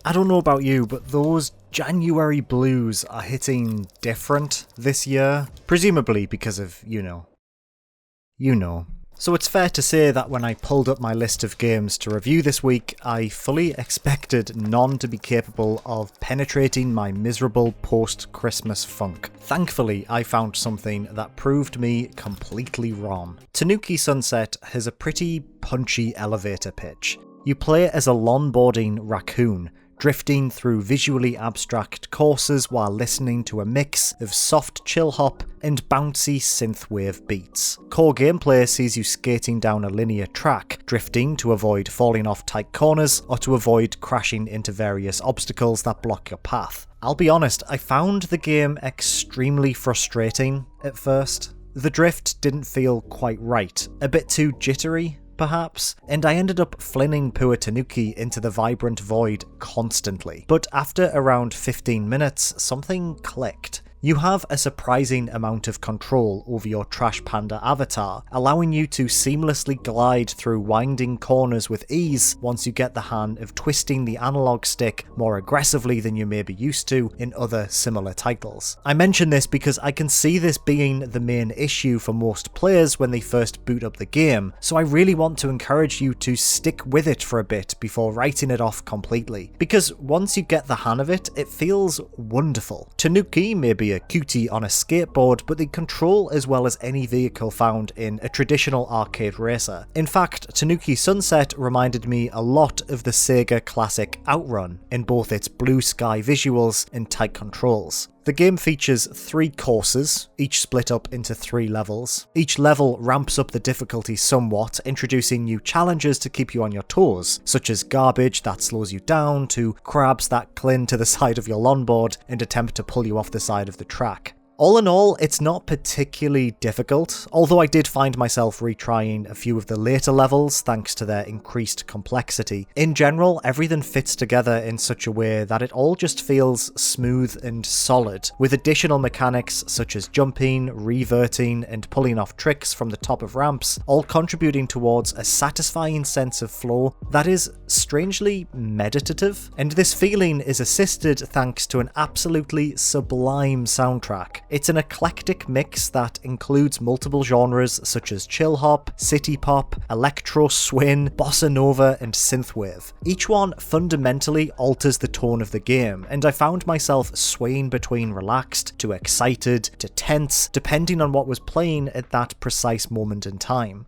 I don't know about you, but those January blues are hitting different this year. Presumably because of, you know. So it's fair to say that when I pulled up my list of games to review this week, I fully expected none to be capable of penetrating my miserable post-Christmas funk. Thankfully, I found something that proved me completely wrong. Tanuki Sunset has a pretty punchy elevator pitch. You play as a longboarding raccoon, drifting through visually abstract courses while listening to a mix of soft chill hop and bouncy synthwave beats. Core gameplay sees you skating down a linear track, drifting to avoid falling off tight corners or to avoid crashing into various obstacles that block your path. I'll be honest, I found the game extremely frustrating at first. The drift didn't feel quite right, a bit too jittery, perhaps, and I ended up flinging poor Tanuki into the vibrant void constantly. But after around 15 minutes, something clicked. You have a surprising amount of control over your Trash Panda avatar, allowing you to seamlessly glide through winding corners with ease once you get the hang of twisting the analog stick more aggressively than you may be used to in other similar titles. I mention this because I can see this being the main issue for most players when they first boot up the game, so I really want to encourage you to stick with it for a bit before writing it off completely, because once you get the hang of it, it feels wonderful. Tanuki may be a cutie on a skateboard, but they control as well as any vehicle found in a traditional arcade racer. In fact, Tanuki Sunset reminded me a lot of the Sega classic Outrun in both its blue sky visuals and tight controls. The game features 3 courses, each split up into 3 levels. Each level ramps up the difficulty somewhat, introducing new challenges to keep you on your toes, such as garbage that slows you down to crabs that cling to the side of your longboard and attempt to pull you off the side of the track. All in all, it's not particularly difficult, although I did find myself retrying a few of the later levels thanks to their increased complexity. In general, everything fits together in such a way that it all just feels smooth and solid, with additional mechanics such as jumping, reverting, and pulling off tricks from the top of ramps, all contributing towards a satisfying sense of flow that is strangely meditative. And this feeling is assisted thanks to an absolutely sublime soundtrack. It's an eclectic mix that includes multiple genres such as chill hop, city pop, electro swing, bossa nova, and synthwave. Each one fundamentally alters the tone of the game, and I found myself swaying between relaxed to excited to tense, depending on what was playing at that precise moment in time.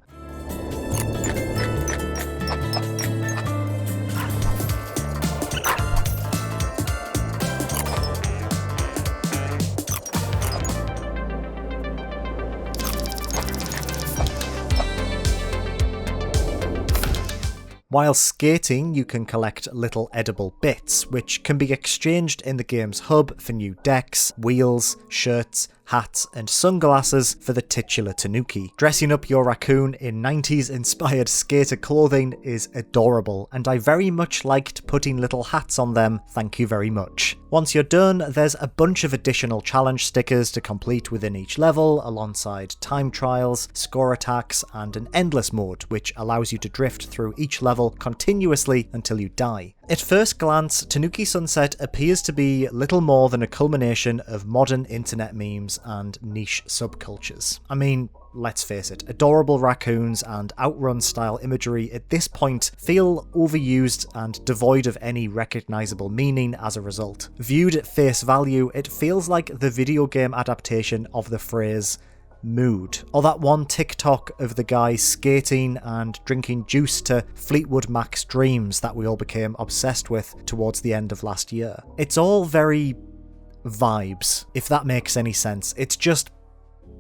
While skating, you can collect little edible bits, which can be exchanged in the game's hub for new decks, wheels, shirts, hats, and sunglasses for the titular Tanuki. Dressing up your raccoon in 90s inspired skater clothing is adorable, and I very much liked putting little hats on them, thank you very much. Once you're done, there's a bunch of additional challenge stickers to complete within each level, alongside time trials, score attacks, and an endless mode, which allows you to drift through each level continuously until you die. At first glance, Tanuki Sunset appears to be little more than a culmination of modern internet memes and niche subcultures. I mean, let's face it, adorable raccoons and Outrun-style imagery at this point feel overused and devoid of any recognisable meaning as a result. Viewed at face value, it feels like the video game adaptation of the phrase mood, or that one TikTok of the guy skating and drinking juice to Fleetwood Mac's Dreams that we all became obsessed with towards the end of last year. It's all very vibes, if that makes any sense. It's just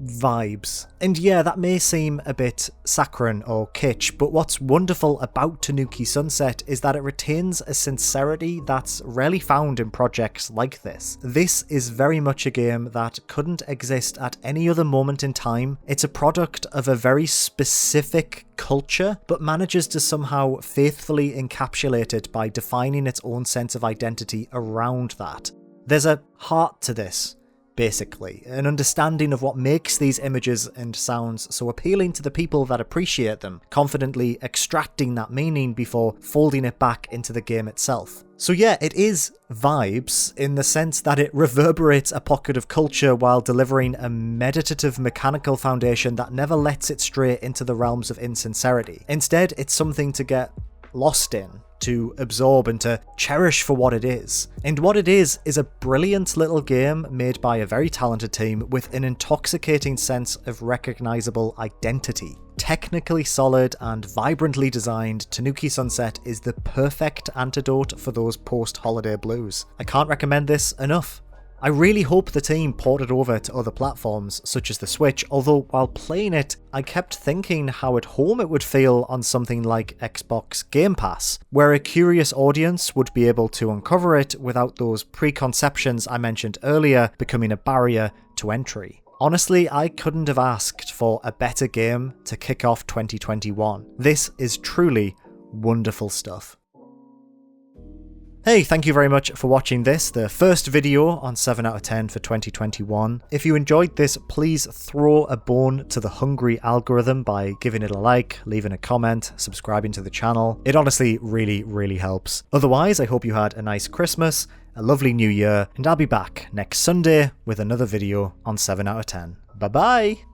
vibes. And yeah, that may seem a bit saccharine or kitsch, but what's wonderful about Tanuki Sunset is that it retains a sincerity that's rarely found in projects like this. This is very much a game that couldn't exist at any other moment in time. It's a product of a very specific culture, but manages to somehow faithfully encapsulate it by defining its own sense of identity around that. There's a heart to this, basically. An understanding of what makes these images and sounds so appealing to the people that appreciate them, confidently extracting that meaning before folding it back into the game itself. So yeah, it is vibes in the sense that it reverberates a pocket of culture while delivering a meditative mechanical foundation that never lets it stray into the realms of insincerity. Instead, it's something to get lost in, to absorb and to cherish for what it is. And what it is a brilliant little game made by a very talented team with an intoxicating sense of recognizable identity. Technically solid and vibrantly designed, Tanuki Sunset is the perfect antidote for those post-holiday blues. I can't recommend this enough. I really hope the team ported over to other platforms, such as the Switch, although while playing it, I kept thinking how at home it would feel on something like Xbox Game Pass, where a curious audience would be able to uncover it without those preconceptions I mentioned earlier becoming a barrier to entry. Honestly, I couldn't have asked for a better game to kick off 2021. This is truly wonderful stuff. Hey, thank you very much for watching this, the first video on 7 out of 10 for 2021. If you enjoyed this, please throw a bone to the hungry algorithm by giving it a like, leaving a comment, subscribing to the channel. It honestly really helps. Otherwise, I hope you had a nice Christmas, a lovely new year, and I'll be back next Sunday with another video on 7 out of 10. Bye bye!